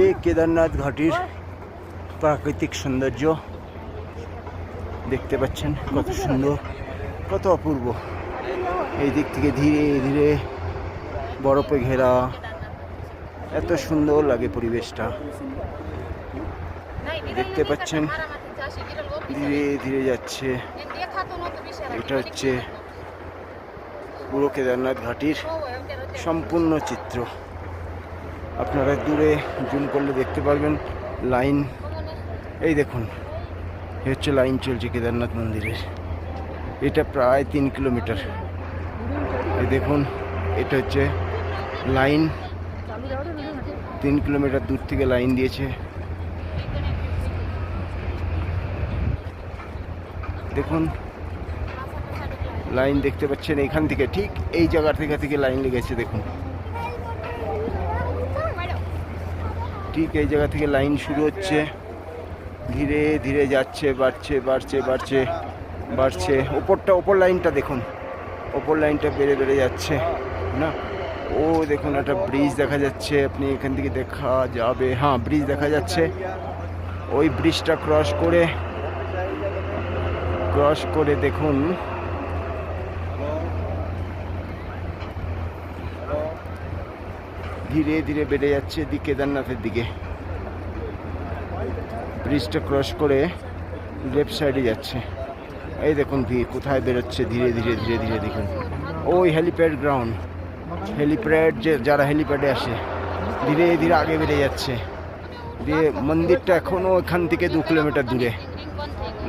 এই কেদারনাথ ঘাটির প্রাকৃতিক সৌন্দর্য দেখতে পাচ্ছেন, কত সুন্দর, কত অপূর্ব। এই দিক থেকে ধীরে ধীরে বরফে ঘেরা, এত সুন্দর লাগে পরিবেশটা। দেখতে পাচ্ছেন ধীরে ধীরে যাচ্ছে। এটা হচ্ছে পুরো কেদারনাথ ঘাটির সম্পূর্ণ চিত্র। আপনারা দূরে জুম করলে দেখতে পারবেন লাইন। এই দেখুন, এ হচ্ছে লাইন চলছে কেদারনাথ মন্দিরের। এটা প্রায় 3 কিলোমিটার। এই দেখুন, এটা হচ্ছে লাইন। 3 কিলোমিটার দূর থেকে লাইন দিয়েছে। দেখুন লাইন দেখতে পাচ্ছেন, এখান থেকে ঠিক এই জায়গা থেকে লাইন লেগেছে। দেখুন ঠিক এই জায়গা থেকে লাইন শুরু হচ্ছে, ধীরে ধীরে যাচ্ছে, বাড়ছে বাড়ছে বাড়ছে বাড়ছে। ওপর লাইনটা দেখুন, ওপর লাইনটা বেড়ে বেড়ে যাচ্ছে না। ও দেখুন, একটা ব্রিজ দেখা যাচ্ছে, আপনি এখান থেকে দেখা যাবে। হ্যাঁ, ব্রিজ দেখা যাচ্ছে। ওই ব্রিজটা ক্রস করে দেখুন ধীরে ধীরে বেড়ে যাচ্ছে এদিকে কেদারনাথের দিকে। ব্রিজটা ক্রস করে লেফট সাইডে যাচ্ছে। এই দেখুন ভিড় কোথায় বেরোচ্ছে, ধীরে ধীরে ধীরে ধীরে। দেখুন ওই হেলিপ্যাড গ্রাউন্ড, হেলিপ্যাড যারা হেলিপ্যাডে আসে, ধীরে ধীরে আগে বেড়ে যাচ্ছে। দিয়ে মন্দিরটা এখনও এখান থেকে 2 কিলোমিটার দূরে,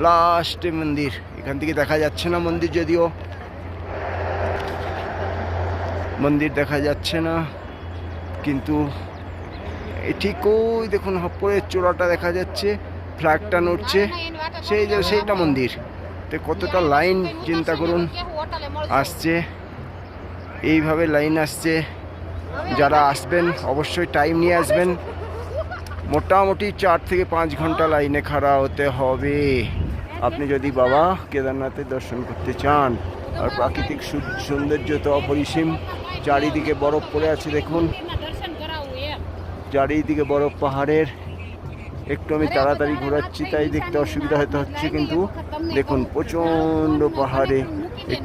লাস্টে মন্দির। এখান থেকে দেখা যাচ্ছে না মন্দির, যদিও মন্দির দেখা যাচ্ছে না, কিন্তু ঠিক ওই দেখুন হপ্পরের চূড়াটা দেখা যাচ্ছে, ফ্ল্যাগটা নড়ছে, সেইটা মন্দির। তো কতটা লাইন চিন্তা করুন আসছে, এইভাবে লাইন আসছে। যারা আসবেন অবশ্যই টাইম নিয়ে আসবেন। মোটামুটি 4 থেকে 5 ঘন্টা লাইনে খাড়া হতে হবে আপনি যদি বাবা কেদারনাথের দর্শন করতে চান। আর প্রাকৃতিক সৌন্দর্য তো অপরিসীম। চারিদিকে বরফ পড়ে আছে দেখুন, চারিদিকে বরফ পাহাড়ের। একটু আমি তাড়াতাড়ি ঘোরাচ্ছি তাই দেখতে অসুবিধা হয়তো হচ্ছে, কিন্তু দেখুন প্রচণ্ড পাহাড়ে।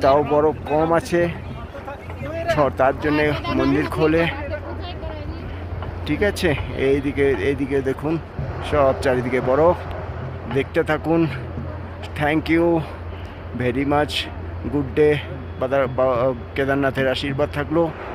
তাও বরফ কম আছে, তার জন্যে মন্দির খোলে। ঠিক আছে, এইদিকে দেখুন সব চারিদিকে বরফ। দেখতে থাকুন। Thank you very much. Good day. কেদারনাথের আশীর্বাদ থাকলো।